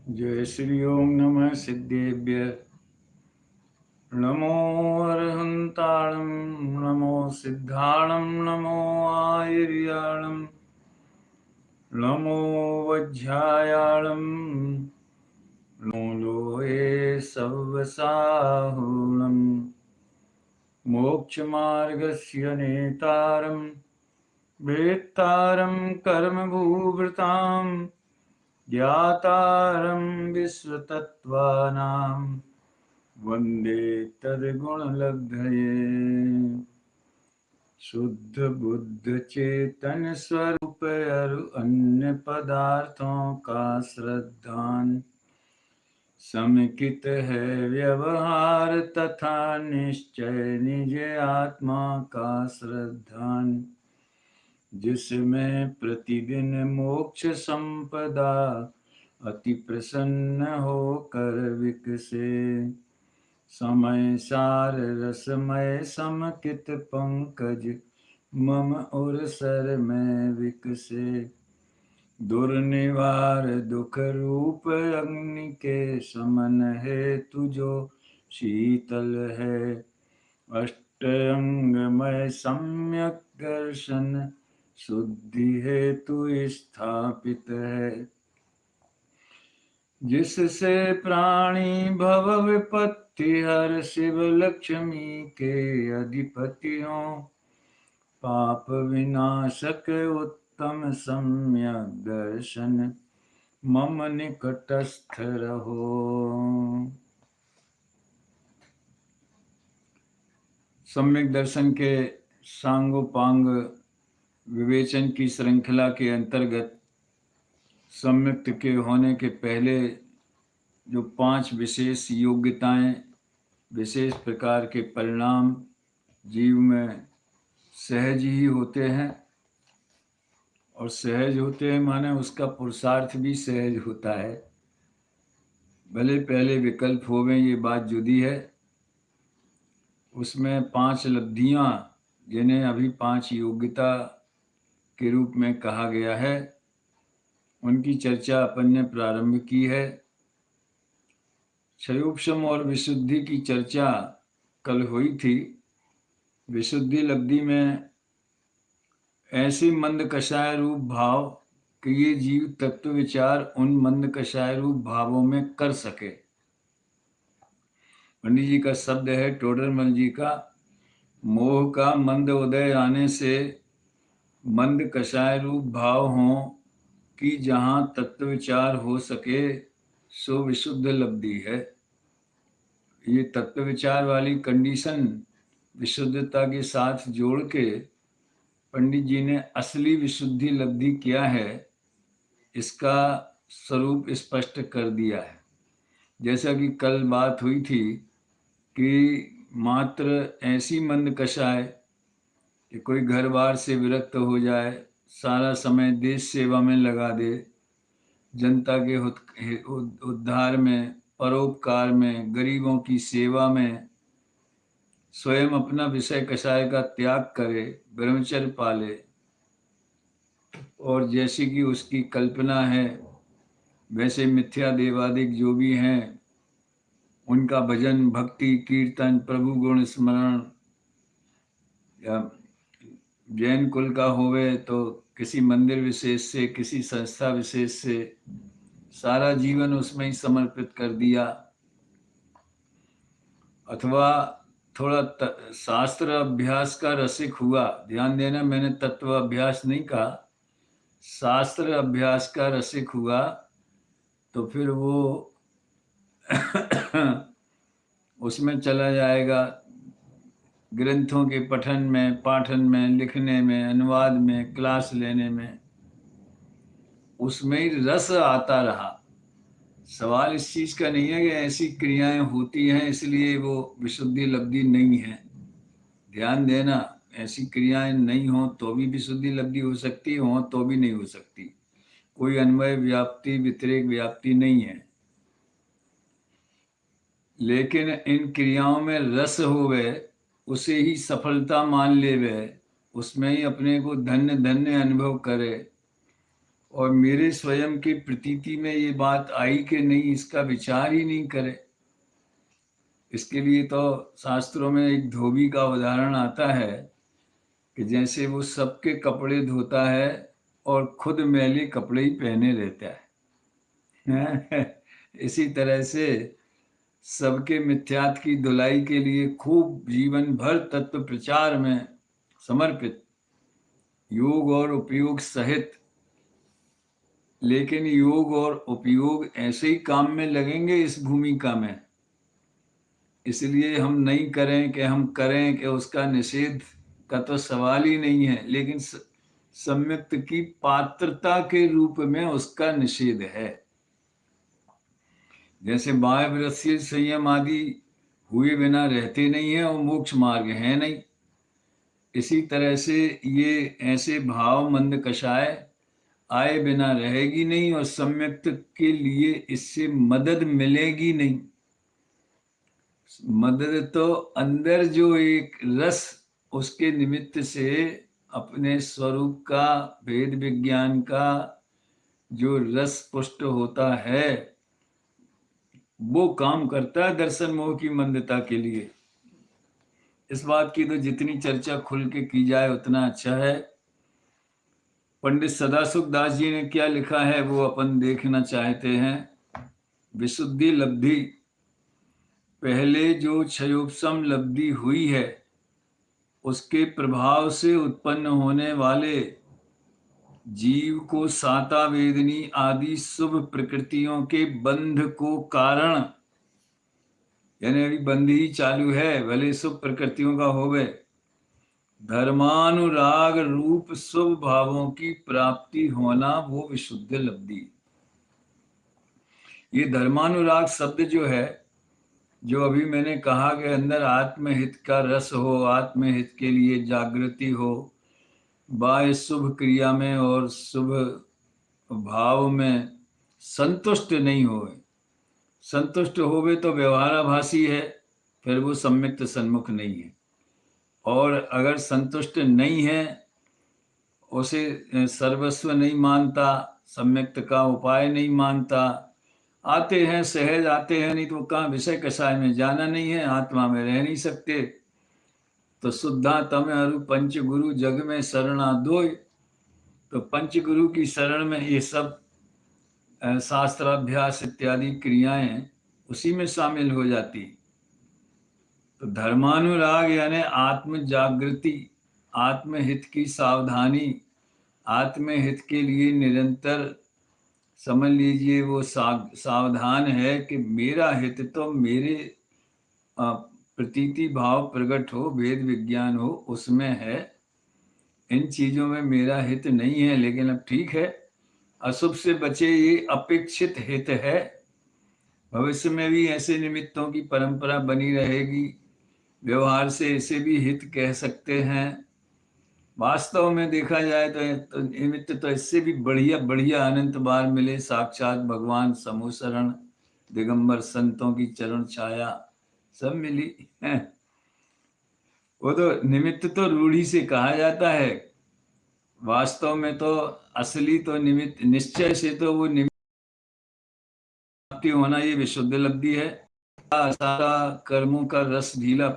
जय श्री ओम नमः सिद्धेभ्य। नमो अरहंताणं नमो सिद्धाणं नमो आयर्याणं नमो वज्झायाणं नमो लोहे सव्वसाहुणं मोक्षमार्गस्य नेतारं वेत्तारं कर्मभूभृतां ज्ञातारं विश्वतत्त्वानां वंदे तद्गुणलब्धये। शुद्ध बुद्ध चेतन स्वरूप अरु अन्य पदार्थों का श्रद्धान समेकित है व्यवहार तथा निश्चय निज आत्मा का श्रद्धान जिसमें प्रतिदिन मोक्ष संपदा अति प्रसन्न होकर विकसे। समय सार रसमय समकित पंकज मम और सर में विकसे। दुर्निवार दुख रूप अग्नि के समन है तुझो शीतल है। अष्टांगमय सम्यक दर्शन शुद्धि है तु स्थापित है। जिससे प्राणी भव विपत्ति हर शिव लक्ष्मी के अधिपति हों। पाप विनाशक उत्तम सम्यक दर्शन मम निकटस्थ रहो। सम्यक दर्शन के सांगोपांग विवेचन की श्रृंखला के अंतर्गत सम्यक्त के होने के पहले जो 5 विशेष योग्यताएं, विशेष प्रकार के परिणाम जीव में सहज ही होते हैं। और सहज होते हैं माने उसका पुरुषार्थ भी सहज होता है। भले पहले विकल्प होवे, ये बात जुदी है। उसमें 5 लब्धियां जिन्हें अभी 5 योग्यता के रूप में कहा गया है, उनकी चर्चा अपन ने प्रारंभ की है। क्षयोपशम और विशुद्धि की चर्चा कल हुई थी। विशुद्धि लब्धि में ऐसे मंद कषाय रूप भाव कि ये जीव तत्व विचार उन मंद कषाय रूप भावों में कर सके। पंडित जी का शब्द है, टोडरमल जी का, मोह का मंद उदय आने से मंद कषाय रूप भाव हों कि जहाँ तत्व विचार हो सके सो विशुद्ध लब्धि है। ये तत्व विचार वाली कंडीशन विशुद्धता के साथ जोड़ के पंडित जी ने असली विशुद्धि लब्धि क्या है इसका स्वरूप स्पष्ट कर दिया है। जैसा कि कल बात हुई थी कि मात्र ऐसी मंद कषाय कि कोई घर बार से विरक्त हो जाए, सारा समय देश सेवा में लगा दे, जनता के उद्धार में, परोपकार में, गरीबों की सेवा में स्वयं अपना विषय कषाय का त्याग करे, ब्रह्मचर्य पाले और जैसी कि उसकी कल्पना है वैसे मिथ्या देवादिक जो भी हैं उनका भजन, भक्ति, कीर्तन, प्रभु गुण स्मरण, या जैन कुल का होवे तो किसी मंदिर विशेष से, किसी संस्था विशेष से सारा जीवन उसमें ही समर्पित कर दिया। अथवा थोड़ा शास्त्र अभ्यास का रसिक हुआ, ध्यान देना मैंने तत्व अभ्यास नहीं कहा, शास्त्र अभ्यास का रसिक हुआ तो फिर वो उसमें चला जाएगा, ग्रंथों के पठन में, पाठन में, लिखने में, अनुवाद में, क्लास लेने में, उसमें ही रस आता रहा। सवाल इस चीज का नहीं है कि ऐसी क्रियाएं होती हैं इसलिए वो विशुद्धि लब्धि नहीं है। ध्यान देना, ऐसी क्रियाएं नहीं हो तो भी विशुद्धि लब्धि हो सकती, हो तो भी नहीं हो सकती। कोई अन्वय व्याप्ति, व्यतिरेक व्याप्ति नहीं है। लेकिन इन क्रियाओं में रस होवे, उसे ही सफलता मान लेवे, उसमें ही अपने को धन्य धन्य अनुभव करे और मेरे स्वयं की प्रतीति में ये बात आई कि नहीं, इसका विचार ही नहीं करे। इसके लिए तो शास्त्रों में एक धोबी का उदाहरण आता है कि जैसे वो सबके कपड़े धोता है और खुद मैले कपड़े ही पहने रहता है। इसी तरह से सबके मिथ्यात की धुलाई के लिए खूब जीवन भर तत्व प्रचार में समर्पित, योग और उपयोग सहित। लेकिन योग और उपयोग ऐसे ही काम में लगेंगे इस भूमिका में, इसलिए हम नहीं करें कि हम करें कि उसका निषेध का तो सवाल ही नहीं है, लेकिन सम्यक्त की पात्रता के रूप में उसका निषेध है। जैसे बाह्य वृत्ति संयम आदि हुए बिना रहते नहीं है और मोक्ष मार्ग है नहीं, इसी तरह से ये ऐसे भाव मंद कषाय आए बिना रहेगी नहीं और सम्यक्त के लिए इससे मदद मिलेगी नहीं। मदद तो अंदर जो एक रस उसके निमित्त से अपने स्वरूप का, भेद विज्ञान का जो रस पुष्ट होता है, वो काम करता है दर्शन मोह की मंदता के लिए। इस बात की तो जितनी चर्चा खुल के की जाए उतना अच्छा है। पंडित सदासुख दास जी ने क्या लिखा है वो अपन देखना चाहते हैं। विशुद्धि लब्धि, पहले जो क्षयोपशम लब्धि हुई है उसके प्रभाव से उत्पन्न होने वाले जीव को साता वेदनी आदि शुभ प्रकृतियों के बंध को कारण, यानी अभी बंध ही चालू है, भले शुभ प्रकृतियों का हो गए, धर्मानुराग रूप शुभ भावों की प्राप्ति होना वो विशुद्ध लब्धि। ये धर्मानुराग शब्द जो है, जो अभी मैंने कहा कि अंदर आत्महित का रस हो, आत्महित के लिए जागृति हो, बाह्य शुभ क्रिया में और शुभ भाव में संतुष्ट नहीं होवे। संतुष्ट होवे तो व्यवहाराभासी है, फिर वो सम्यक्त सन्मुख नहीं है। और अगर संतुष्ट नहीं है, उसे सर्वस्व नहीं मानता, सम्यक्त का उपाय नहीं मानता, आते हैं सहज आते हैं, नहीं तो कहाँ विषय कषाय में जाना नहीं है, आत्मा में रह नहीं सकते। तो शुद्धा तम अरु पंच गुरु जग में शरणा दोय। तो पंच गुरु की शरण में ये सब शास्त्राभ्यास इत्यादि क्रियाएं उसी में शामिल हो जाती। तो धर्मानुराग यानी आत्म जागृति, आत्महित की सावधानी, आत्महित के लिए निरंतर समझ लीजिए वो सावधान है कि मेरा हित तो मेरे प्रतीति भाव प्रकट हो, भेद विज्ञान हो, उसमें है। इन चीजों में मेरा हित नहीं है, लेकिन अब ठीक है, अशुभ से बचे ये अपेक्षित हित है। भविष्य में भी ऐसे निमित्तों की परंपरा बनी रहेगी, व्यवहार से इसे भी हित कह सकते हैं। वास्तव में देखा जाए तो निमित्त तो इससे भी बढ़िया बढ़िया अनंत बार मिले, साक्षात भगवान समूह शरण, दिगंबर संतों की चरण छाया सब मिली है। वो तो निमित्त तो रूढ़ी से कहा जाता है, वास्तव में तो असली तो निमित्त निश्चय से तो वो निमित्त होना ये विशुद्ध लब्धि है। सारा कर्मों का रस ढीला,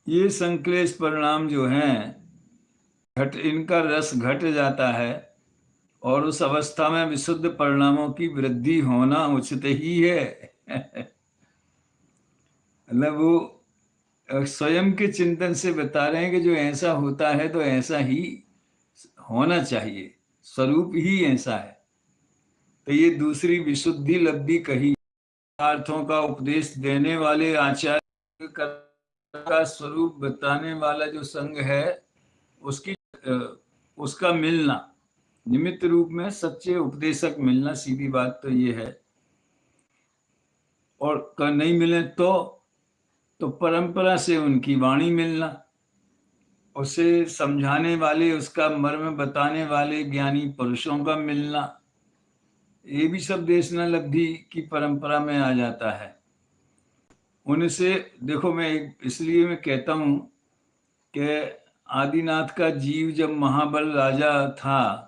ये संक्लेश परिणाम जो हैं इनका रस घट जाता है और उस अवस्था में विशुद्ध परिणामों की वृद्धि होना उचित ही है। मतलब वो स्वयं के चिंतन से बता रहे हैं कि जो ऐसा होता है तो ऐसा ही होना चाहिए, स्वरूप ही ऐसा है। तो ये दूसरी विशुद्धि लब्धि कही। अर्थों का उपदेश देने वाले आचार्य का स्वरूप बताने वाला जो संघ है उसकी उसका मिलना, निमित्त रूप में सच्चे उपदेशक मिलना, सीधी बात तो ये है। और नहीं मिले तो परंपरा से उनकी वाणी मिलना, उसे समझाने वाले, उसका मर्म बताने वाले ज्ञानी पुरुषों का मिलना, ये भी सब देशना लब्धि की परंपरा में आ जाता है। उनसे देखो, मैं इसलिए मैं कहता हूँ कि आदिनाथ का जीव जब महाबल राजा था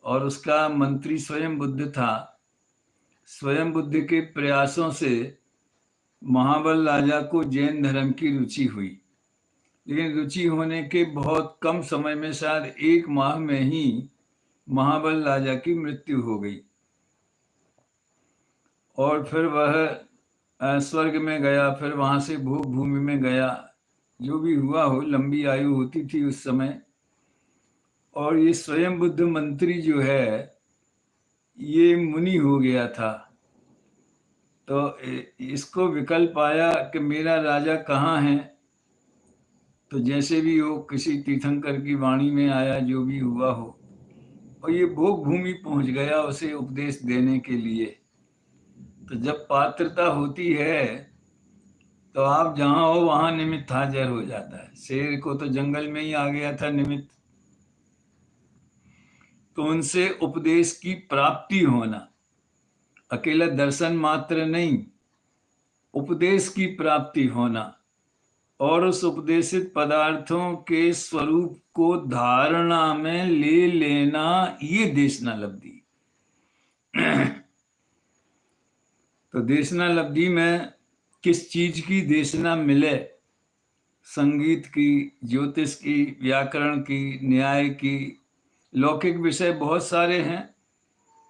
और उसका मंत्री स्वयं बुद्ध था, स्वयं बुद्ध के प्रयासों से महाबल राजा को जैन धर्म की रुचि हुई, लेकिन रुचि होने के बहुत कम समय में, शायद 1 माह में ही महाबल राजा की मृत्यु हो गई और फिर वह स्वर्ग में गया, फिर वहां से भोग भूमि में गया। जो भी हुआ हो, लंबी आयु होती थी उस समय। और ये स्वयं बुद्ध मंत्री जो है, ये मुनि हो गया था। तो इसको विकल्प आया कि मेरा राजा कहाँ है। तो जैसे भी हो, किसी तीर्थंकर की वाणी में आया, जो भी हुआ हो, और ये भोग भूमि पहुंच गया उसे उपदेश देने के लिए। तो जब पात्रता होती है तो आप जहां हो वहां निमित्त हाजिर हो जाता है। शेर को तो जंगल में ही आ गया था निमित्त। तो उनसे उपदेश की प्राप्ति होना, अकेला दर्शन मात्र नहीं, उपदेश की प्राप्ति होना और उस उपदेशित पदार्थों के स्वरूप को धारणा में ले लेना, ये देशना लब्धि। तो देशना लब्धि में किस चीज की देशना मिले? संगीत की, ज्योतिष की, व्याकरण की, न्याय की। लौकिक विषय बहुत सारे हैं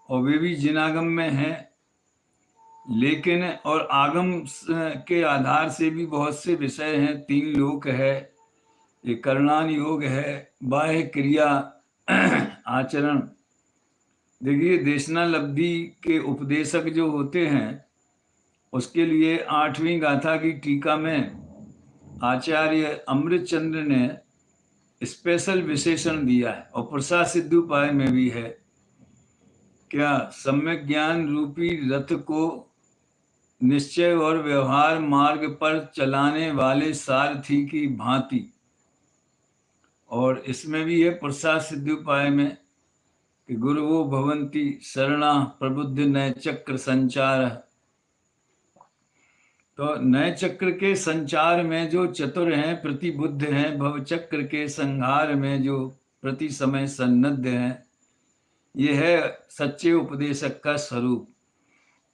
और वे भी जिनागम में हैं, लेकिन और आगम के आधार से भी बहुत से विषय हैं। 3 लोक है, ये करणान योग है, बाह्य क्रिया, आचरण। देखिए, देशना लब्धि के उपदेशक जो होते हैं, उसके लिए 8वीं गाथा की टीका में आचार्य अमृतचंद्र ने स्पेशल विशेषण दिया है, और प्रसाद सिद्धोपाय में भी है। क्या? सम्यक ज्ञान रूपी रथ को निश्चय और व्यवहार मार्ग पर चलाने वाले सारथी की भांति। और इसमें भी है प्रसाद सिद्धोपाय में कि गुरुवो भवन्ति शरणा प्रबुद्ध नय चक्र संचार। तो नए चक्र के संचार में जो चतुर हैं, प्रतिबुद्ध हैं, भव चक्र के संहार में जो प्रति समय सन्नद्ध हैं, ये है सच्चे उपदेशक का स्वरूप।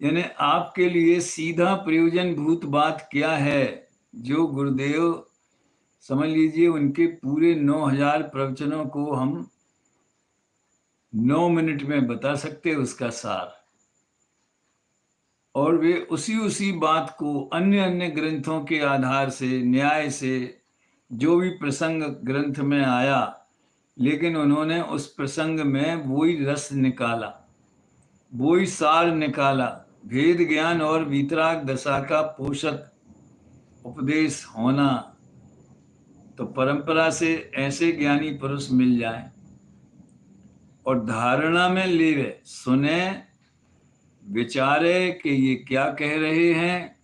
यानी आपके लिए सीधा प्रयोजन भूत बात क्या है? जो गुरुदेव, समझ लीजिए, उनके पूरे 9000 प्रवचनों को हम 9 मिनट में बता सकते हैं उसका सार। और वे उसी बात को अन्य अन्य ग्रंथों के आधार से, न्याय से, जो भी प्रसंग ग्रंथ में आया, लेकिन उन्होंने उस प्रसंग में वही रस निकाला, वही सार निकाला। भेद ज्ञान और वीतराग दशा का पोषक उपदेश होना। तो परंपरा से ऐसे ज्ञानी पुरुष मिल जाएं और धारणा में ले वे, सुने, विचारे कि ये क्या कह रहे हैं।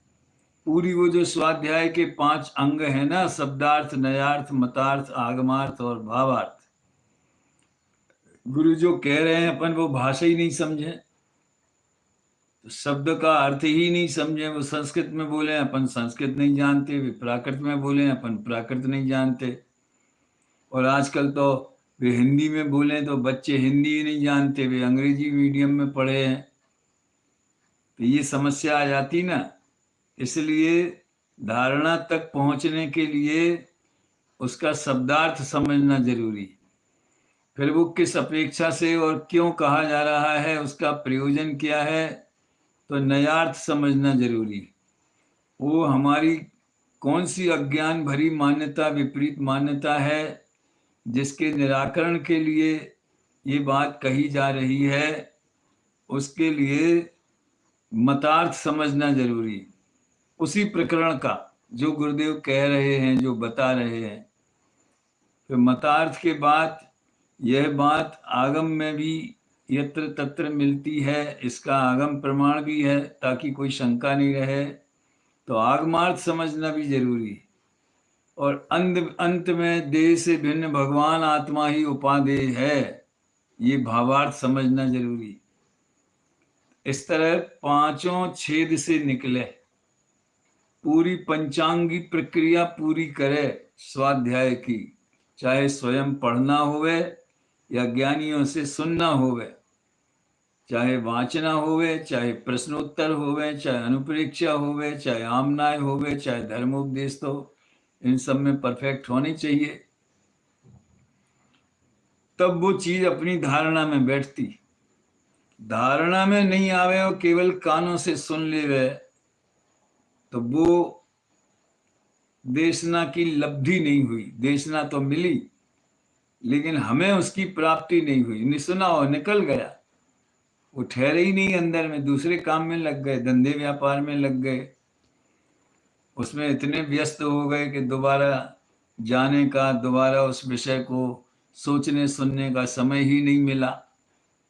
पूरी वो जो स्वाध्याय के 5 अंग है ना, शब्दार्थ, नयार्थ, मतार्थ, आगमार्थ और भावार्थ। गुरु जो कह रहे हैं, अपन वो भाषा ही नहीं समझे, तो शब्द का अर्थ ही नहीं समझे। वो संस्कृत में बोले, अपन संस्कृत नहीं जानते, वे प्राकृत में बोले, अपन प्राकृत नहीं जानते। और आजकल तो वे हिंदी में बोले तो बच्चे हिंदी ही नहीं जानते, वे अंग्रेजी मीडियम में पढ़े हैं। तो ये समस्या आ जाती ना। इसलिए धारणा तक पहुंचने के लिए उसका शब्दार्थ समझना जरूरी। फिर वो किस अपेक्षा से और क्यों कहा जा रहा है, उसका प्रयोजन क्या है, तो नयार्थ समझना जरूरी। वो हमारी कौन सी अज्ञान भरी मान्यता, विपरीत मान्यता है, जिसके निराकरण के लिए ये बात कही जा रही है, उसके लिए मतार्थ समझना जरूरी। उसी प्रकरण का जो गुरुदेव कह रहे हैं, जो बता रहे हैं। फिर मतार्थ के बाद यह बात आगम में भी यत्र तत्र मिलती है, इसका आगम प्रमाण भी है, ताकि कोई शंका नहीं रहे। तो आगमार्थ समझना भी जरूरी। और अंत में देह से भिन्न भगवान आत्मा ही उपादेय है, ये भावार्थ समझना जरूरी। इस तरह 5 छेद से निकले, पूरी पंचांगी प्रक्रिया पूरी करे स्वाध्याय की, चाहे स्वयं पढ़ना होवे या ज्ञानियों से सुनना होवे, चाहे वाचना होवे, चाहे प्रश्नोत्तर होवे, चाहे अनुपरीक्षा होवे, चाहे आमनाय होवे, चाहे धर्मोपदेश, तो इन सब में परफेक्ट होनी चाहिए, तब वो चीज अपनी धारणा में बैठती। धारणा में नहीं आवे और केवल कानों से सुन लेवे, तो वो देशना की लब्धि नहीं हुई। देशना तो मिली, लेकिन हमें उसकी प्राप्ति नहीं हुई। निसुना हो निकल गया, वो ठहरे ही नहीं अंदर में, दूसरे काम में लग गए, धंधे व्यापार में लग गए, उसमें इतने व्यस्त हो गए कि दोबारा जाने का, दोबारा उस विषय को सोचने सुनने का समय ही नहीं मिला।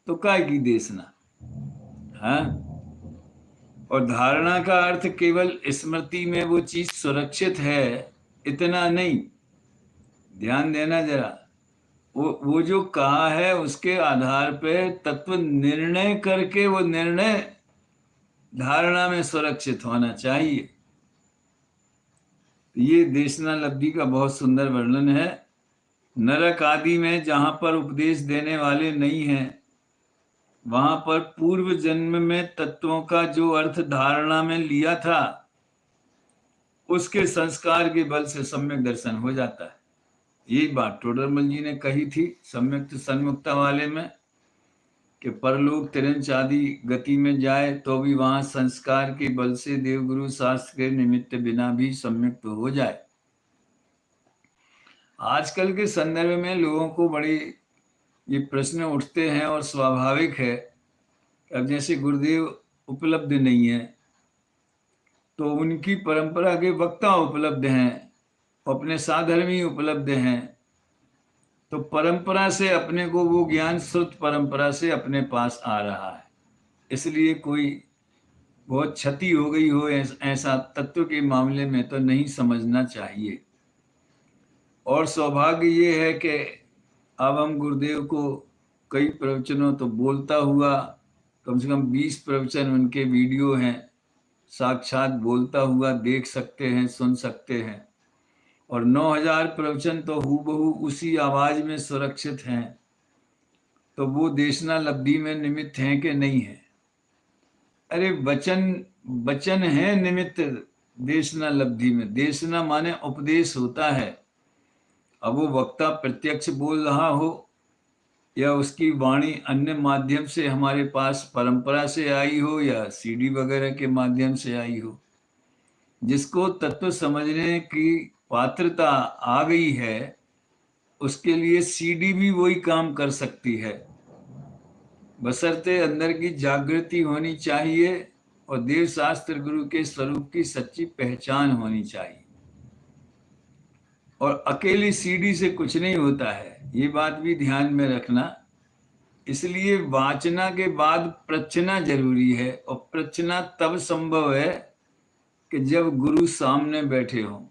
तो काय की देशना, हाँ। और धारणा का अर्थ केवल स्मृति में वो चीज सुरक्षित है इतना नहीं, ध्यान देना जरा। वो जो कहा है उसके आधार पे तत्व निर्णय करके वो निर्णय धारणा में सुरक्षित होना चाहिए। ये देशना लब्धि का बहुत सुंदर वर्णन है। नरक आदि में जहां पर उपदेश देने वाले नहीं हैं, वहां पर पूर्व जन्म में तत्वों का जो अर्थ धारणा में लिया था, उसके संस्कार के बल से सम्यक दर्शन हो जाता है। यही बात टोडरमल जी ने कही थी सम्यक्त सन्मुक्ता वाले में, कि परलोक तिरंच आदि गति में जाए तो भी वहां संस्कार के बल से देवगुरु शास्त्र के निमित्त बिना भी सम्यक्त हो जाए। आजकल के संदर्भ में लोगों को बड़े ये प्रश्न उठते हैं, और स्वाभाविक है। अब जैसे गुरुदेव उपलब्ध नहीं है, तो उनकी परंपरा के वक्ता उपलब्ध हैं, अपने साधर्मी उपलब्ध हैं, तो परंपरा से अपने को वो ज्ञान श्रुत परंपरा से अपने पास आ रहा है। इसलिए कोई बहुत क्षति हो गई हो ऐसा तत्व के मामले में तो नहीं समझना चाहिए। और सौभाग्य ये है कि अब हम गुरुदेव को कई प्रवचनों तो बोलता हुआ, कम से कम 20 प्रवचन उनके वीडियो हैं, साक्षात बोलता हुआ देख सकते हैं, सुन सकते हैं। और 9000 प्रवचन तो हूबहू उसी आवाज में सुरक्षित हैं। तो वो देशना लब्धि में निमित्त हैं कि नहीं है? अरे वचन है निमित्त देशना लब्धि में। देशना माने उपदेश होता है। अब वो वक्ता प्रत्यक्ष बोल रहा हो या उसकी वाणी अन्य माध्यम से हमारे पास परंपरा से आई हो या सीडी वगैरह के माध्यम से आई हो, जिसको तत्व समझने की पात्रता आ गई है, उसके लिए सीडी भी वही काम कर सकती है, बशर्ते अंदर की जागृति होनी चाहिए और देव शास्त्र गुरु के स्वरूप की सच्ची पहचान होनी चाहिए। और अकेली सीडी से कुछ नहीं होता है, ये बात भी ध्यान में रखना। इसलिए वाचना के बाद प्रचना जरूरी है, और प्रचना तब संभव है कि जब गुरु सामने बैठे हों।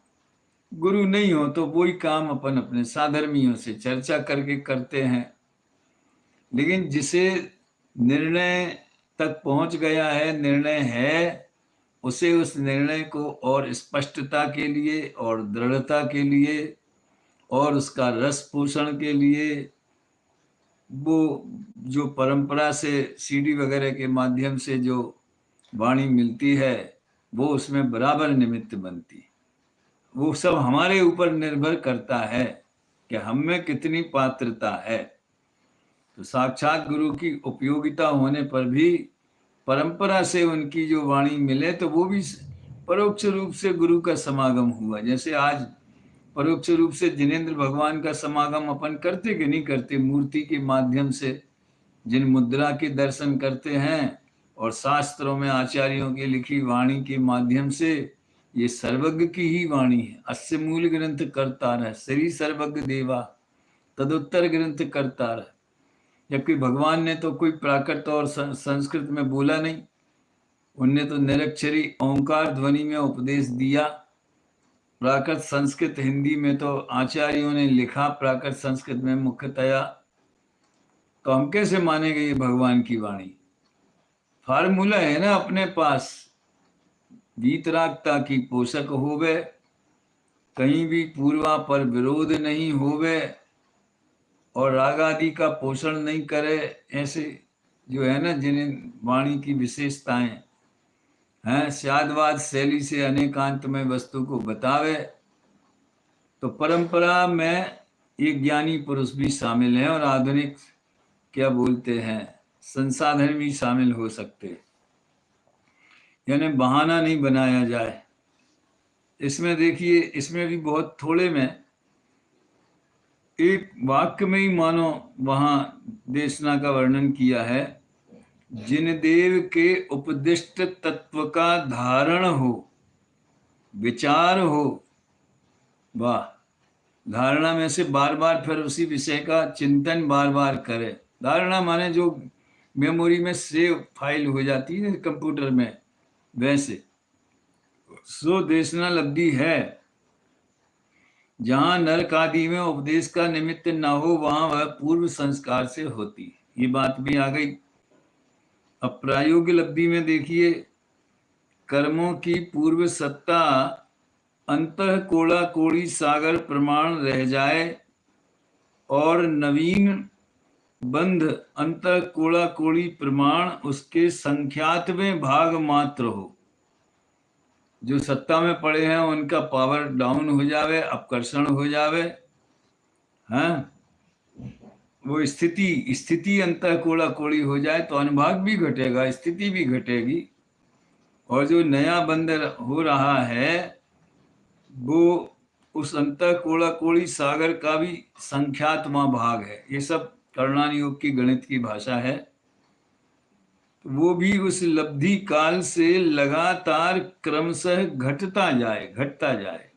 गुरु नहीं हो तो वही काम अपन अपने साधर्मियों से चर्चा करके करते हैं। लेकिन जिसे निर्णय तक पहुंच गया है, निर्णय है, उसे उस निर्णय को और स्पष्टता के लिए और दृढ़ता के लिए और उसका रस पोषण के लिए वो जो परंपरा से सीडी वगैरह के माध्यम से जो वाणी मिलती है, वो उसमें बराबर निमित्त बनती है। वो सब हमारे ऊपर निर्भर करता है कि हम में कितनी पात्रता है। तो साक्षात गुरु की उपयोगिता होने पर भी परंपरा से उनकी जो वाणी मिले तो वो भी परोक्ष रूप से गुरु का समागम हुआ। जैसे आज परोक्ष रूप से जिनेंद्र भगवान का समागम अपन करते कि नहीं करते, मूर्ति के माध्यम से जिन मुद्रा के दर्शन करते हैं और शास्त्रों में आचार्यों की लिखी वाणी के माध्यम से, ये सर्वज्ञ की ही वाणी है। अस्य मूल ग्रंथ करतार है, श्री सर्वज्ञ देवा तदुत्तर ग्रंथ करतार है। जबकि भगवान ने तो कोई प्राकृत और संस्कृत में बोला नहीं, उनने तो निरक्षरी ओंकार ध्वनि में उपदेश दिया। प्राकृत संस्कृत हिंदी में तो आचार्यों ने लिखा, प्राकृत संस्कृत में मुख्यतया। तो हम कैसे मानेंगे ये भगवान की वाणी? फार्मूला है ना अपने पास, वीतरागता की पोषक होवे, कहीं भी पूर्वा पर विरोध नहीं होवे, और राग आदि का पोषण नहीं करे, ऐसे जो है ना, जिन्हें वाणी की विशेषताएं हैं, स्यादवाद शैली से अनेकांत में वस्तु को बतावे, तो परंपरा में ये ज्ञानी पुरुष भी शामिल हैं और आधुनिक क्या बोलते हैं संसाधन भी शामिल हो सकते हैं। यानी बहाना नहीं बनाया जाए। इसमें देखिए, इसमें भी बहुत थोड़े में एक वाक्य में ही मानो वहां देशना का वर्णन किया है, जिन देव के उपदिष्ट तत्व का धारण हो, विचार हो। वाह! धारणा में से बार बार फिर उसी विषय का चिंतन बार बार करे। धारणा माने जो मेमोरी में सेव फाइल हो जाती है कंप्यूटर में, वैसे सो देशना लब्धि है। जहां नरक आदि में उपदेश का निमित्त न हो, वहां वह पूर्व संस्कार से होती है। ये बात भी आ गई। अब प्रायोगिक लब्धि में देखिए, कर्मों की पूर्व सत्ता अंतः कोड़ा कोड़ी सागर प्रमाण रह जाए और नवीन बंध अंतः कोड़ा कोड़ी प्रमाण उसके संख्यातवें भाग मात्र हो। जो सत्ता में पड़े हैं उनका पावर डाउन हो जावे, अपकर्षण हो जावे, हाँ, वो स्थिति अंतः कोड़ा कोड़ी हो जाए तो अनुभाग भी घटेगा, स्थिति भी घटेगी। और जो नया बंदर हो रहा है वो उस अंतः कोड़ा कोड़ी सागर का भी संख्यात्मा भाग है। ये सब कर्णान योग की गणित की भाषा है। तो वो भी उस लब्धि काल से लगातार क्रमशः घटता जाए।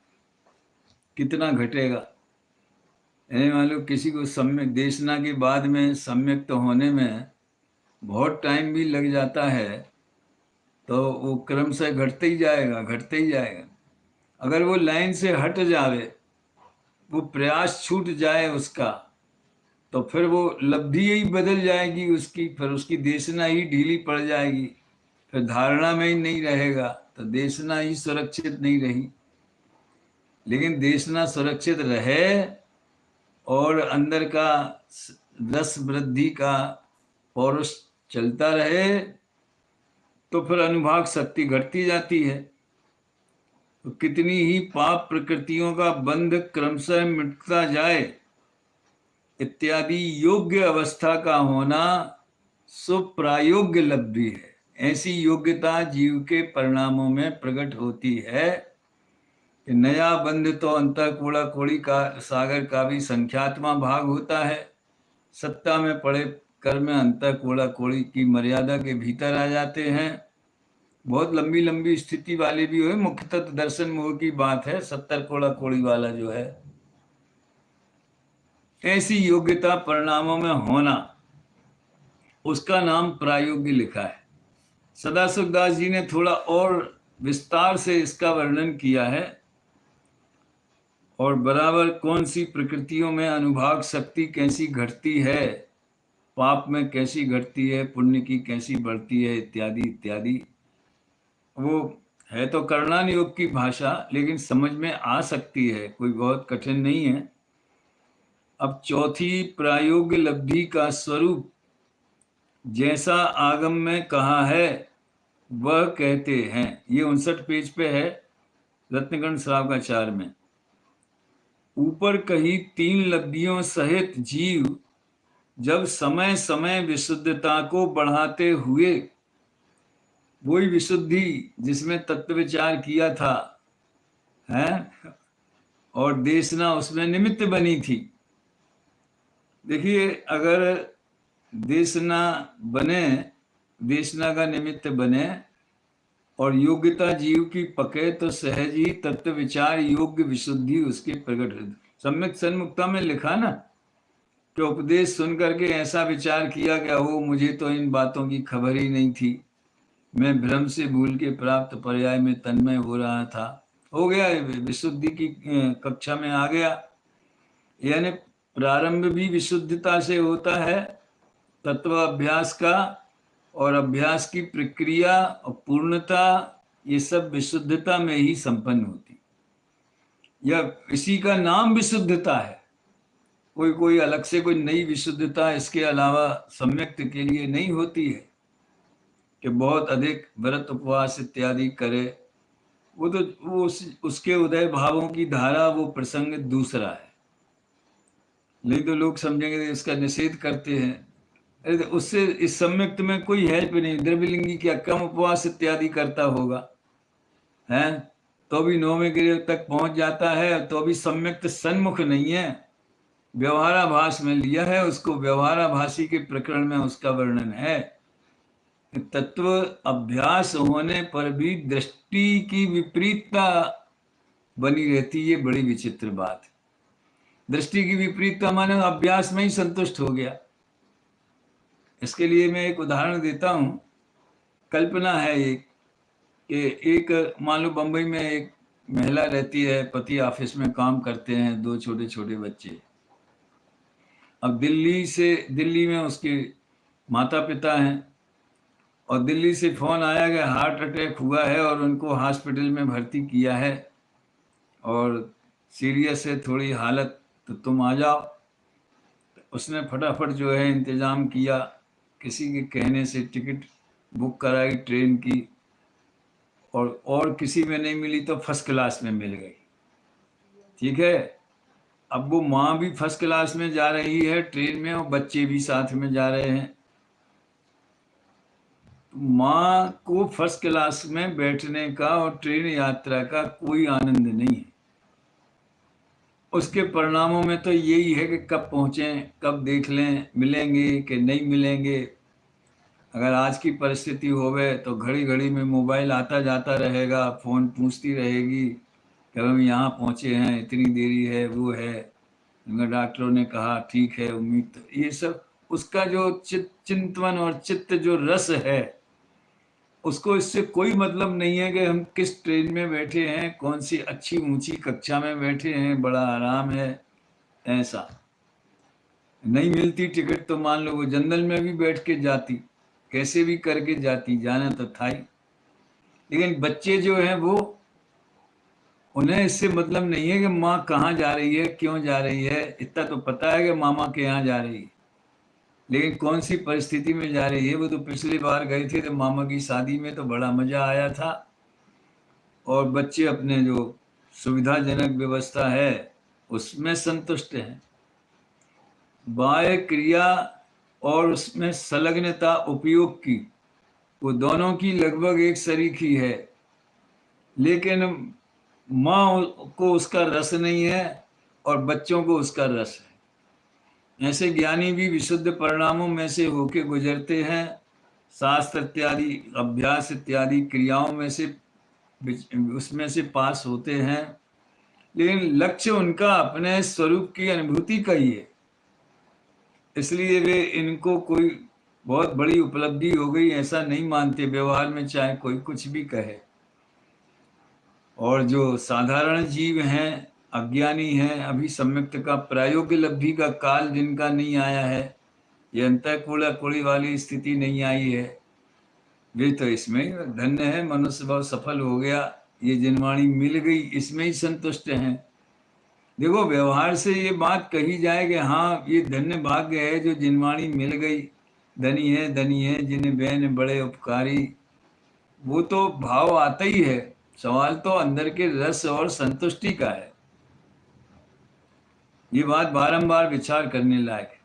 कितना घटेगा? मान लो किसी को सम्यक देशना के बाद में सम्यक तो होने में बहुत टाइम भी लग जाता है, तो वो क्रमशः घटते ही जाएगा। अगर वो लाइन से हट जावे, वो प्रयास छूट जाए उसका, तो फिर वो लब्धि ही बदल जाएगी उसकी, फिर उसकी देशना ही ढीली पड़ जाएगी, फिर धारणा में ही नहीं रहेगा, तो देशना ही सुरक्षित नहीं रही। लेकिन देशना सुरक्षित रहे और अंदर का रस वृद्धि का पौरुष चलता रहे, तो फिर अनुभाग शक्ति घटती जाती है। तो कितनी ही पाप प्रकृतियों का बंध क्रमशः मिटता जाए इत्यादि योग्य अवस्था का होना सुप्रायोग्य लब्धि है। ऐसी योग्यता जीव के परिणामों में प्रकट होती है कि नया बंध तो अंतः कोड़ा कोड़ी का सागर का भी संख्यात्मा भाग होता है। सत्ता में पड़े कर्म अंतः कोड़ा कोड़ी की मर्यादा के भीतर आ जाते हैं। बहुत लंबी लंबी स्थिति वाले भी हुए। मुख्य तत्व दर्शन मोह की बात है, 70 कोड़ा कोड़ी वाला जो है। ऐसी योग्यता परिणामों में होना, उसका नाम प्रायोग्य लिखा है। सदाशिवदास जी ने थोड़ा और विस्तार से इसका वर्णन किया है, और बराबर कौन सी प्रकृतियों में अनुभाग शक्ति कैसी घटती है, पाप में कैसी घटती है, पुण्य की कैसी बढ़ती है, इत्यादि इत्यादि। वो है तो कर्णान योग की भाषा, लेकिन समझ में आ सकती है, कोई बहुत कठिन नहीं है। अब चौथी प्रायोग्य लब्धि का स्वरूप जैसा आगम में कहा है वह कहते हैं। ये 59 पेज पे है रत्नगण श्रावकाचार में। ऊपर कही 3 लब्धियों सहित जीव जब समय समय विशुद्धता को बढ़ाते हुए, वही विशुद्धि जिसमें तत्व विचार किया था है, और देशना उसमें निमित्त बनी थी। देखिए, अगर देशना बने, देशना का निमित्त बने और योग्यता जीव की पके, तो सहज ही तत्व विचार योग्य विशुद्धि उसके प्रकट हो। सम्यक सन्मुक्ता में लिखा ना कि उपदेश सुन करके ऐसा विचार किया क्या हो, मुझे तो इन बातों की खबर ही नहीं थी, मैं भ्रम से भूल के प्राप्त पर्याय में तन्मय हो रहा था, हो गया, विशुद्धि की कक्षा में आ गया। यानी प्रारंभ भी विशुद्धता से होता है तत्व अभ्यास का, और अभ्यास की प्रक्रिया और पूर्णता, ये सब विशुद्धता में ही संपन्न होती। यह इसी का नाम विशुद्धता है। कोई कोई अलग से कोई नई विशुद्धता इसके अलावा सम्यक्त के लिए नहीं होती है कि बहुत अधिक व्रत उपवास इत्यादि करे। वो तो वो उसके उदय भावों की धारा, वो प्रसंग दूसरा है। नहीं तो लोग समझेंगे कि इसका निषेध करते हैं। अरे तो उससे इस सम्यक्त में कोई हेल्प नहीं। द्रव्यलिंगी क्या कम उपवास इत्यादि करता होगा, है तो भी 9वें गिरे तक पहुंच जाता है, तो भी सम्यक्त सन्मुख नहीं है। व्यवहाराभास में लिया है उसको, व्यवहाराभासी के प्रकरण में उसका वर्णन है। तत्व अभ्यास होने पर भी दृष्टि की विपरीतता बनी रहती है। बड़ी विचित्र बात। दृष्टि की विपरीतता माने अभ्यास में ही संतुष्ट हो गया। इसके लिए मैं एक उदाहरण देता हूं। कल्पना है एक कि एक मान लो बंबई में एक महिला रहती है, पति ऑफिस में काम करते हैं, 2 छोटे छोटे बच्चे। अब दिल्ली में उसके माता पिता हैं, और दिल्ली से फोन आया कि हार्ट अटैक हुआ है और उनको हॉस्पिटल में भर्ती किया है और सीरियस है थोड़ी हालत, तो तुम आ जाओ। उसने फटाफट जो है इंतज़ाम किया, किसी के कहने से टिकट बुक कराई ट्रेन की, और किसी में नहीं मिली तो फर्स्ट क्लास में मिल गई। ठीक है, अब वो माँ भी फर्स्ट क्लास में जा रही है ट्रेन में, और बच्चे भी साथ में जा रहे हैं। माँ को फर्स्ट क्लास में बैठने का और ट्रेन यात्रा का कोई आनंद नहीं है। उसके परिणामों में तो यही है कि कब पहुँचें, कब देख लें, मिलेंगे कि नहीं मिलेंगे। अगर आज की परिस्थिति होवे तो घड़ी घड़ी में मोबाइल आता जाता रहेगा, फ़ोन पूछती रहेगी कि हम यहाँ पहुँचे हैं, इतनी देरी है, वो है, डॉक्टरों ने कहा ठीक है, उम्मीद तो ये सब उसका जो चिंतन और चित्त जो रस है, उसको इससे कोई मतलब नहीं है कि हम किस ट्रेन में बैठे हैं, कौन सी अच्छी ऊंची कक्षा में बैठे हैं, बड़ा आराम है। ऐसा नहीं मिलती टिकट तो मान लो वो जनरल में भी बैठ के जाती, कैसे भी करके जाती, जाना तो था ही। लेकिन बच्चे जो हैं वो, उन्हें इससे मतलब नहीं है कि माँ कहाँ जा रही है, क्यों जा रही है। इतना तो पता है कि मामा के यहाँ जा रही है, लेकिन कौन सी परिस्थिति में जा रही है। वो तो पिछली बार गए थे तो मामा की शादी में तो बड़ा मजा आया था, और बच्चे अपने जो सुविधाजनक व्यवस्था है उसमें संतुष्ट हैं। बाह्य क्रिया और उसमें संलग्नता उपयोग की, वो दोनों की लगभग एक सरीखी है, लेकिन माँ को उसका रस नहीं है और बच्चों को उसका रस है। ऐसे ज्ञानी भी विशुद्ध परिणामों में से होके गुजरते हैं, शास्त्र इत्यादि अभ्यास इत्यादि क्रियाओं में से, उसमें से पास होते हैं, लेकिन लक्ष्य उनका अपने स्वरूप की अनुभूति का ही है। इसलिए वे इनको कोई बहुत बड़ी उपलब्धि हो गई ऐसा नहीं मानते, व्यवहार में चाहे कोई कुछ भी कहे। और जो साधारण जीव हैं, अज्ञानी हैं, अभी सम्यक्त का प्रायोग्य लब्धि का काल जिनका नहीं आया है, ये अंतःकूड़ा कुड़ी वाली स्थिति नहीं आई है, वे तो इसमें धन्य है, मनुष्य भाव सफल हो गया, ये जिनवाणी मिल गई, इसमें ही संतुष्ट हैं। देखो व्यवहार से ये बात कही जाए कि हाँ ये धन्य भाग्य है जो जिनवाणी मिल गई, धनी है जिन बैन बड़े उपकारी, वो तो भाव आता ही है। सवाल तो अंदर के रस और संतुष्टि का है। ये बात बारंबार विचार करने लायक है।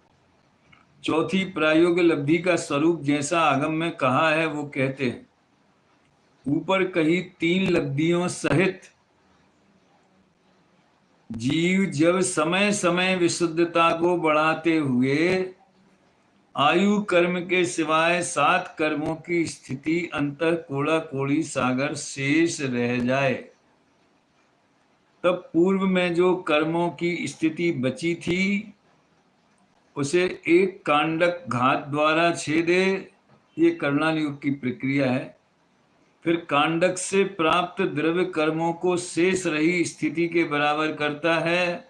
चौथी प्रायोगिक लब्धि का स्वरूप जैसा आगम में कहा है, वो कहते हैं ऊपर कही 3 लब्धियों सहित जीव जब समय समय विशुद्धता को बढ़ाते हुए आयु कर्म के सिवाय 7 कर्मों की स्थिति अंतः कोड़ा कोड़ी सागर शेष रह जाए, तब पूर्व में जो कर्मों की स्थिति बची थी उसे एक कांडक घात द्वारा छेदे, ये कर्णाल युग की प्रक्रिया है। फिर कांडक से प्राप्त द्रव्य कर्मों को शेष रही स्थिति के बराबर करता है।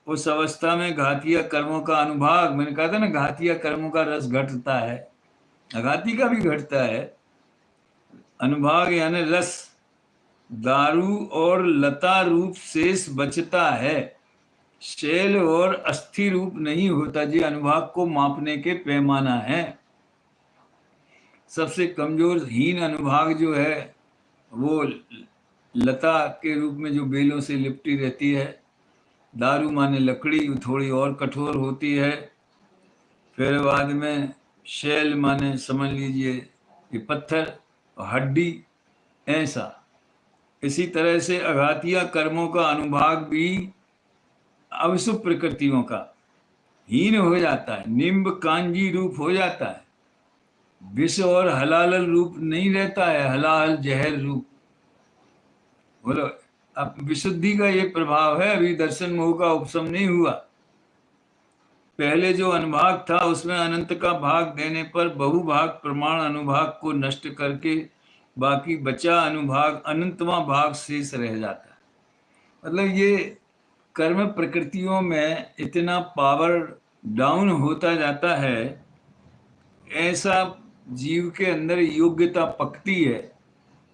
उस अवस्था में घातीय कर्मों का अनुभाग, मैंने कहा था ना घातीय कर्मों का रस घटता है, अघाती का भी घटता है। अनुभाग यानी रस, दारू और लता रूप शेष बचता है। शैल और अस्थि रूप नहीं होता जी, अनुभाग को मापने के पैमाना है। सबसे कमजोर हीन अनुभाग जो है वो लता के रूप में जो बेलों से लिपटी रहती है। दारू माने लकड़ी, थोड़ी और कठोर होती है। फिर बाद में शैल माने समझ लीजिए ये पत्थर और हड्डी, ऐसा। इसी तरह से अघातिया कर्मों का अनुभाग भी अवशुभ प्रकृतियों का हीन हो जाता है, निम्ब कांजी रूप हो जाता है। विष और हलाल रूप नहीं रहता है, हलाल जहर रूप। बोलो, अब विशुद्धि का ये प्रभाव है। अभी दर्शन मोह का उपशम नहीं हुआ। पहले जो अनुभाग था उसमें अनंत का भाग देने पर बहुभाग प्रमाण अनुभाग को नष्ट करके बाकी बचा अनुभाग अनंतवां भाग शेष रह जाता है। मतलब ये कर्म प्रकृतियों में इतना पावर डाउन होता जाता है, ऐसा जीव के अंदर योग्यता पकती है,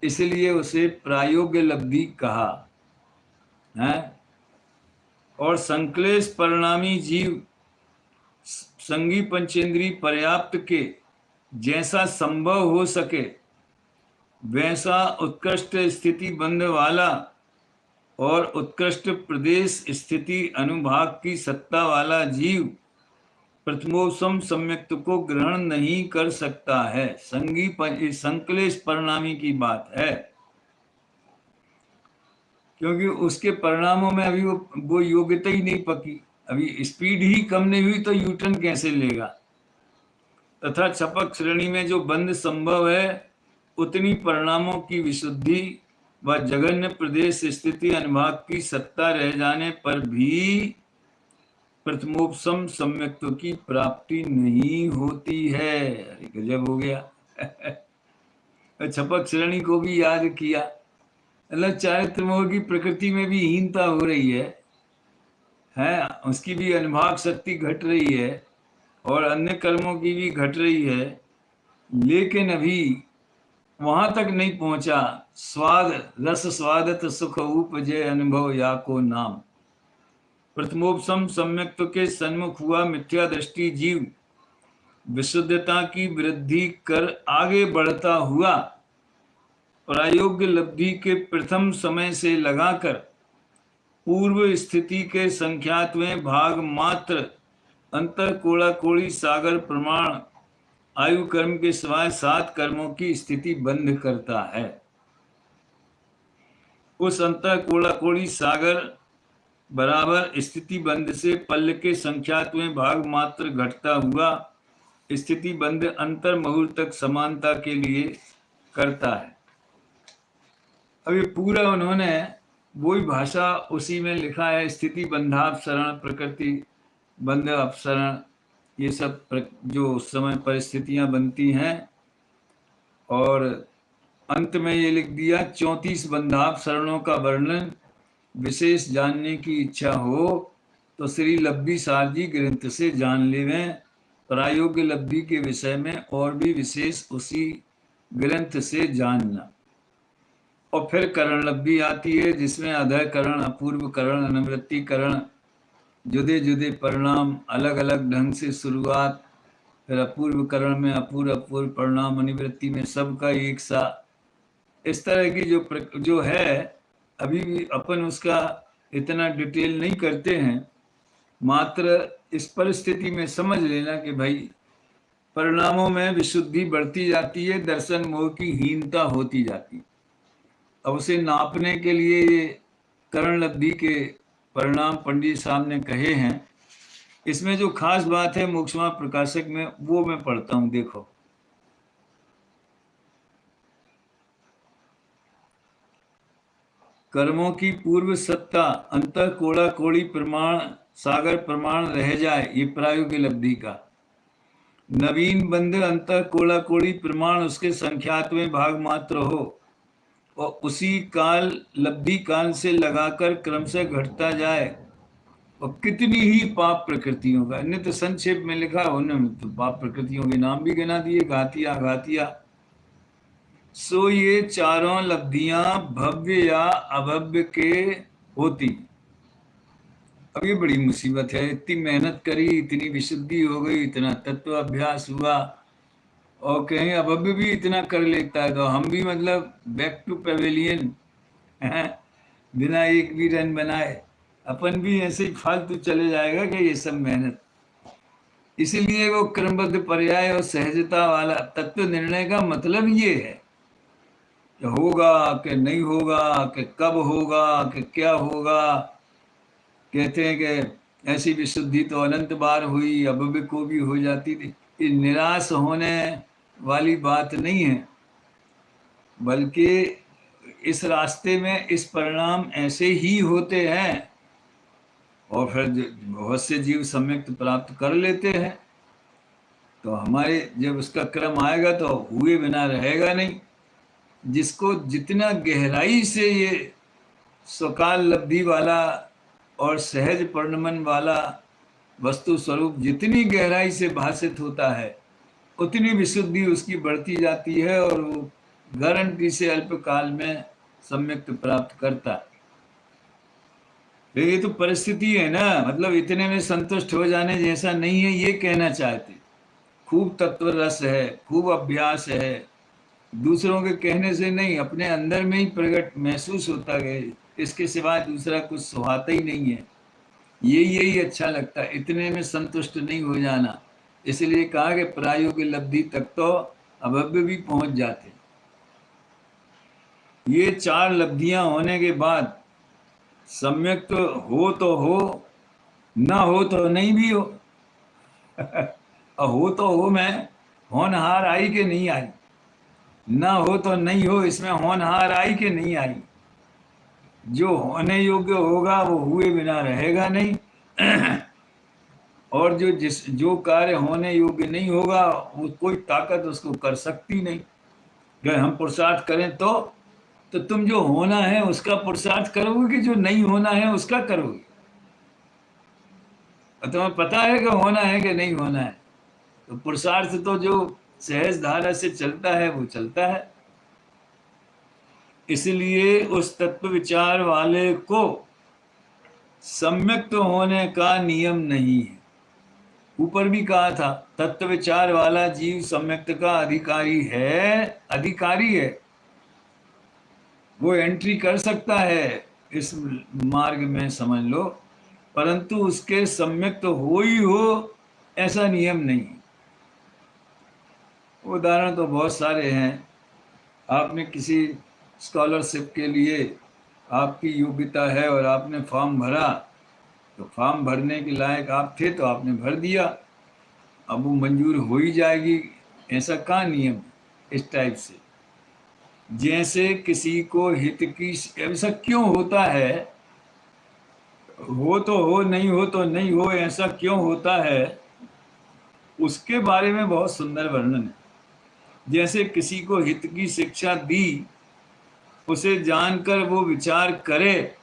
इसलिए उसे प्रायोग्य लब्धि कहा है। और संक्लेश परिणामी जीव संगी पंचेंद्री पर्याप्त के जैसा संभव हो सके वैसा उत्कृष्ट स्थिति बंध वाला और उत्कृष्ट प्रदेश स्थिति अनुभाग की सत्ता वाला जीव प्रथमोपम सम्यक्त को ग्रहण नहीं कर सकता है। संक्लेश परिणामी की बात है, क्योंकि उसके परिणामों में अभी वो योग्यता ही नहीं पकी, अभी स्पीड ही कम नहीं हुई तो यूटर्न कैसे लेगा। तथा छपक श्रेणी में जो बंध संभव है उतनी परिणामों की विशुद्धि व जघन्य प्रदेश स्थिति अनुभाग की सत्ता रह जाने पर भी प्रथमोपम सम्यक्त्व की प्राप्ति नहीं होती है। अरे गजब हो गया। छपक श्रेणी को भी याद किया। मतलब चारित्र मोह की प्रकृति में भी हीनता हो रही है, उसकी भी अनुभाग शक्ति घट रही है और अन्य कर्मों की भी घट रही है, लेकिन अभी वहां तक नहीं पहुंचा। स्वाद रस स्वादत सुख उपजय अनुभव या को नाम। प्रथमोपम सम्यक्त्व के सन्मुख हुआ मिथ्या दृष्टि जीव विशुद्धता की वृद्धि कर आगे बढ़ता हुआ प्रायोग्य लब्धि के प्रथम समय से लगाकर पूर्व स्थिति के संख्यात्वें भाग मात्र अंतर कोड़ा कोड़ी सागर प्रमाण आयु कर्म के सिवाय 7 कर्मों की स्थिति बंद करता है। उस अंतर कोड़ा कोड़ी सागर बराबर स्थिति बंद से पल्ल के संख्यात्वें भाग मात्र घटता हुआ स्थिति बंद अंतर मुहूर्तक समानता के लिए करता है। अभी पूरा उन्होंने वही भाषा उसी में लिखा है। स्थिति बंधापसरण, प्रकृति बंध अपसरण, ये सब जो उस समय परिस्थितियां बनती हैं। और अंत में ये लिख दिया 34 बंधापसरणों का वर्णन विशेष जानने की इच्छा हो तो श्री लब्धि सारजी ग्रंथ से जान लेवें। प्रायोग्य लब्धि के विषय में और भी विशेष उसी ग्रंथ से जानना। और फिर करण लब्धि आती है जिसमें अधय करण, अपूर्व करण, अनुवृत्ति करण, जुदे जुदे परिणाम, अलग अलग ढंग से शुरुआत, फिर अपूर्व करण में अपूर्व अपूर्व परिणाम, अनुवृत्ति में सबका एक सा। इस तरह की जो है अभी भी अपन उसका इतना डिटेल नहीं करते हैं, मात्र इस परिस्थिति में समझ लेना कि भाई परिणामों में विशुद्धि बढ़ती जाती है, दर्शन मोह की हीनता होती जाती। अब उसे नापने के लिए ये करण लब्धि के परिणाम पंडित साहब ने कहे हैं। इसमें जो खास बात है मोक्षमा प्रकाशक में, वो मैं पढ़ता हूं। देखो, कर्मों की पूर्व सत्ता अंतर कोड़ा कोड़ी प्रमाण सागर प्रमाण रह जाए, ये प्रायोगिक लब्धि का। नवीन बंध अंतर कोड़ा कोड़ी प्रमाण उसके संख्यात्वें भाग मात्र हो और उसी काल लब्धि काल से लगाकर क्रम से घटता जाए। और कितनी ही पाप प्रकृतियों का, नित्य संक्षेप में लिखा, उन्होंने तो पाप प्रकृतियों के नाम भी गिना दिए, घातिया घातिया। सो ये चारों लब्धियां भव्य या अभव्य के होती। अब ये बड़ी मुसीबत है, इतनी मेहनत करी, इतनी विशुद्धि हो गई, इतना तत्व अभ्यास हुआ, और कहीं अब भी इतना कर लेता है तो हम भी मतलब बैक टू पेवेलियन, बिना एक भी रन बनाए अपन भी ऐसे ही फालतू चले जाएगा कि ये सब मेहनत। इसीलिए वो क्रमबद्ध पर्याय और सहजता वाला तत्व निर्णय का मतलब ये है कि होगा कि नहीं होगा, कि कब होगा, कि क्या होगा। कहते हैं कि ऐसी विशुद्धि तो अनंत बार हुई, अब भी को भी हो जाती थी। ये निराश होने वाली बात नहीं है, बल्कि इस रास्ते में इस परिणाम ऐसे ही होते हैं, और फिर बहुत से जीव सम्यक प्राप्त कर लेते हैं। तो हमारे जब उसका क्रम आएगा तो हुए बिना रहेगा नहीं। जिसको जितना गहराई से ये स्वकाल लब्धि वाला और सहज परिणमन वाला वस्तु स्वरूप जितनी गहराई से भाषित होता है, उतनी विशुद्धि उसकी बढ़ती जाती है, और वो गारंटी से अल्पकाल में सम्यक प्राप्त करता है। तो ये तो परिस्थिति है ना, मतलब इतने में संतुष्ट हो जाने जैसा नहीं है, ये कहना चाहते। खूब तत्व रस है, खूब अभ्यास है, दूसरों के कहने से नहीं, अपने अंदर में ही प्रकट महसूस होता है, इसके सिवा दूसरा कुछ सुहाता ही नहीं है, यही अच्छा लगता है, इतने में संतुष्ट नहीं हो जाना। इसलिए कहा कि प्रायोगिक लब्धि तक तो अभव्य भी पहुंच जाते। ये चार लब्धियां होने के बाद सम्यक तो हो, ना हो तो नहीं भी हो। हो तो हो में होनहार आई कि नहीं आई, ना हो तो नहीं हो, इसमें होनहार आई कि नहीं आई। जो होने योग्य होगा वो हुए बिना रहेगा नहीं, और जो कार्य होने योग्य नहीं होगा वो कोई ताकत उसको कर सकती नहीं। अगर हम पुरुषार्थ करें तो तुम जो होना है उसका पुरुषार्थ करोगे कि जो नहीं होना है उसका करोगे? और तुम्हें पता है कि होना है कि नहीं होना है, तो पुरुषार्थ तो जो सहज धारा से चलता है वो चलता है। इसलिए उस तत्व विचार वाले को सम्यक्त होने का नियम नहीं है। ऊपर भी कहा था, तत्व विचार वाला जीव सम्यक्त का अधिकारी है, वो एंट्री कर सकता है इस मार्ग में, समझ लो, परंतु उसके सम्यक्त हो ही हो ऐसा नियम नहीं। उदाहरण तो बहुत सारे हैं। आपने किसी स्कॉलरशिप के लिए आपकी योग्यता है और आपने फॉर्म भरा, तो फॉर्म भरने के लायक आप थे तो आपने भर दिया, अब वो मंजूर हो ही जाएगी, ऐसा कहाँ नियम है? इस टाइप से जैसे किसी को हित की, ऐसा क्यों होता है, हो तो हो, नहीं हो तो नहीं हो, ऐसा क्यों होता है, उसके बारे में बहुत सुंदर वर्णन है। जैसे किसी को हित की शिक्षा दी, उसे जानकर वो विचार करे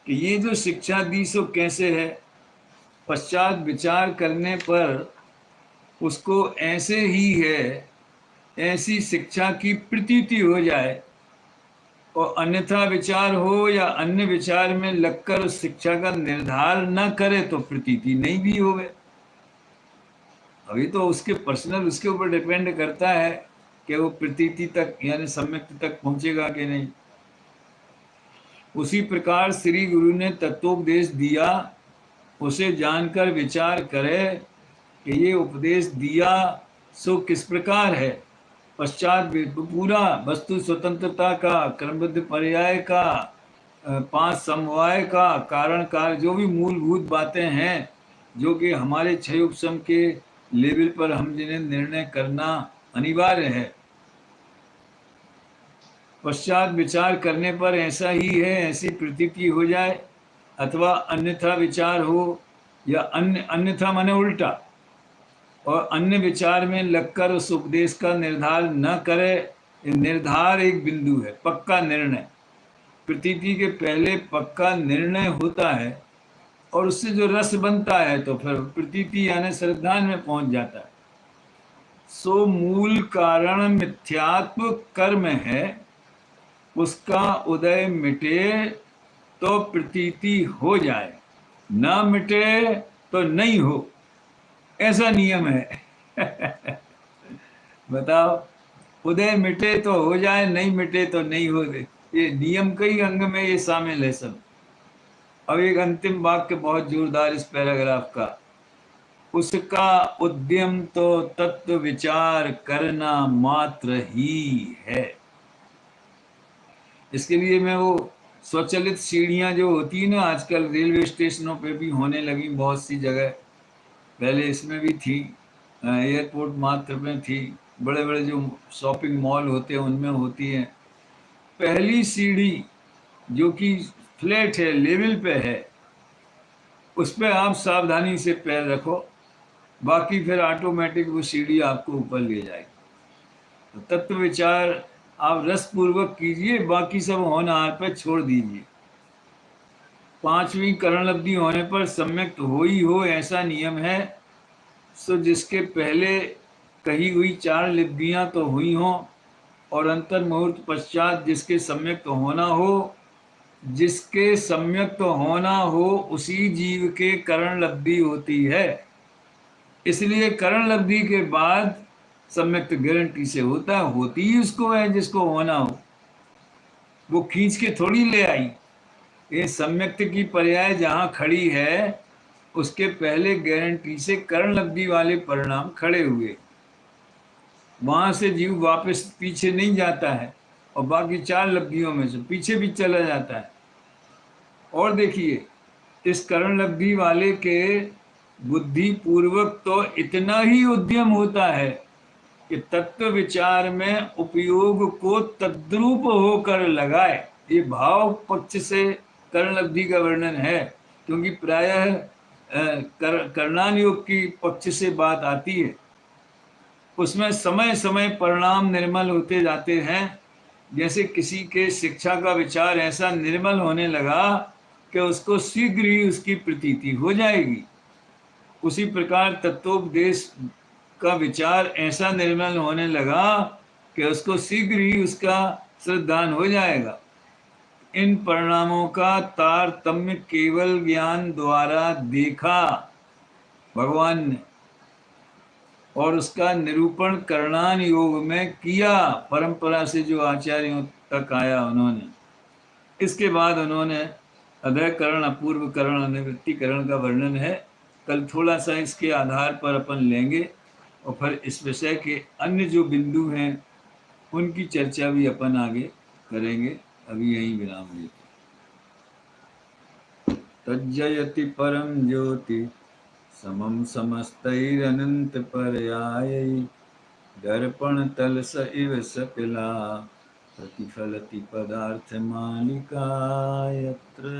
कि ये जो शिक्षा दी सो कैसे है, पश्चात विचार करने पर उसको ऐसे ही है, ऐसी शिक्षा की प्रतीति हो जाए, और अन्यथा विचार हो या अन्य विचार में लगकर उस शिक्षा का निर्धार न करे तो प्रतीति नहीं भी होवे। अभी तो उसके पर्सनल, उसके ऊपर डिपेंड करता है कि वो प्रतीति तक यानी सम्यक तक पहुंचेगा कि नहीं। उसी प्रकार श्री गुरु ने तत्वोपदेश दिया, उसे जानकर विचार करे कि ये उपदेश दिया सो किस प्रकार है, पश्चात पूरा वस्तु स्वतंत्रता का, क्रमबद्ध पर्याय का, पांच समवाय का, कारण कार्य, जो भी मूलभूत बातें हैं जो कि हमारे क्षय उपशम के लेवल पर हम जिन्हें निर्णय करना अनिवार्य है, पश्चात विचार करने पर ऐसा ही है, ऐसी प्रतीति हो जाए, अथवा अन्यथा विचार हो, या अन्यथा माने उल्टा, और अन्य विचार में लगकर उस उपदेश का निर्धार न करे। निर्धार एक बिंदु है, पक्का निर्णय, प्रतीति के पहले पक्का निर्णय होता है, और उससे जो रस बनता है तो फिर प्रतीति यानी श्रद्धा में पहुंच जाता है। सो मूल कारण मिथ्यात्व कर्म है, उसका उदय मिटे तो प्रतीति हो जाए। ना मिटे तो नहीं हो, ऐसा नियम है। बताओ, उदय मिटे तो हो जाए, नहीं मिटे तो नहीं हो दे। ये नियम का ही अंग में ये शामिल है सब। अब एक अंतिम वाक्य बहुत जोरदार इस पैराग्राफ का। उसका उद्यम तो तत्व विचार करना मात्र ही है। इसके लिए मैं वो स्वचालित सीढ़ियां जो होती है ना, आजकल रेलवे स्टेशनों पे भी होने लगी बहुत सी जगह, पहले इसमें भी थी, एयरपोर्ट मात्र में थी, बड़े बड़े जो शॉपिंग मॉल होते हैं उनमें होती है। पहली सीढ़ी जो कि फ्लैट है, लेवल पे है, उस पे आप सावधानी से पैर रखो, बाकी फिर ऑटोमेटिक वो सीढ़ी आपको ऊपर ले जाएगी। तो तत्व विचार आप रस पूर्वक कीजिए, बाकी सब होनहार पर छोड़ दीजिए। पांचवी करण लब्धि होने पर सम्यक हो ही हो, ऐसा नियम है। सो जिसके पहले कही हुई चार लब्धियां तो हुई हों, और अंतर मुहूर्त पश्चात जिसके सम्यक तो होना हो, जिसके सम्यक तो होना हो उसी जीव के करण लब्धि होती है। इसलिए करण लब्धि के बाद सम्यक तो गारंटी से होता है, होती ही उसको है जिसको होना हो। वो खींच के थोड़ी ले आई। ये सम्यक्त की पर्याय जहां खड़ी है, उसके पहले गारंटी से करण लब्धि वाले परिणाम खड़े हुए, वहां से जीव वापस पीछे नहीं जाता है, और बाकी चार लब्धियों में से पीछे भी चला जाता है। और देखिए, इस करण लब्धि वाले के बुद्धि पूर्वक तो इतना ही उद्यम होता है कि तत्व विचार में उपयोग को तद्रूप होकर लगाए। ये भाव पक्ष से करण लब्धि का वर्णन है, क्योंकि प्रायः करणान योग की पक्ष से बात आती है। उसमें समय समय परिणाम निर्मल होते जाते हैं। जैसे किसी के शिक्षा का विचार ऐसा निर्मल होने लगा कि उसको शीघ्र ही उसकी प्रतीति हो जाएगी, उसी प्रकार तत्वोपदेश का विचार ऐसा निर्मल होने लगा कि उसको शीघ्र ही उसका श्रद्धान हो जाएगा। इन परिणामों का तारतम्य केवल ज्ञान द्वारा देखा भगवान ने, और उसका निरूपण करणान योग में किया, परंपरा से जो आचार्यों तक आया उन्होंने। इसके बाद उन्होंने अभयकरण, अपूर्वकरण, अनिवृत्तिकरण का वर्णन है। कल थोड़ा सा इसके आधार पर अपन लेंगे, और फिर इस विषय के अन्य जो बिंदु हैं उनकी चर्चा भी अपन आगे करेंगे। अभी यहीं विराम लेते। तज्जयति परम ज्योति समम समस्तैरनंत पर्यायै, दर्पण तल स इव सकला प्रतिफलति पदार्थ मालिका यत्र।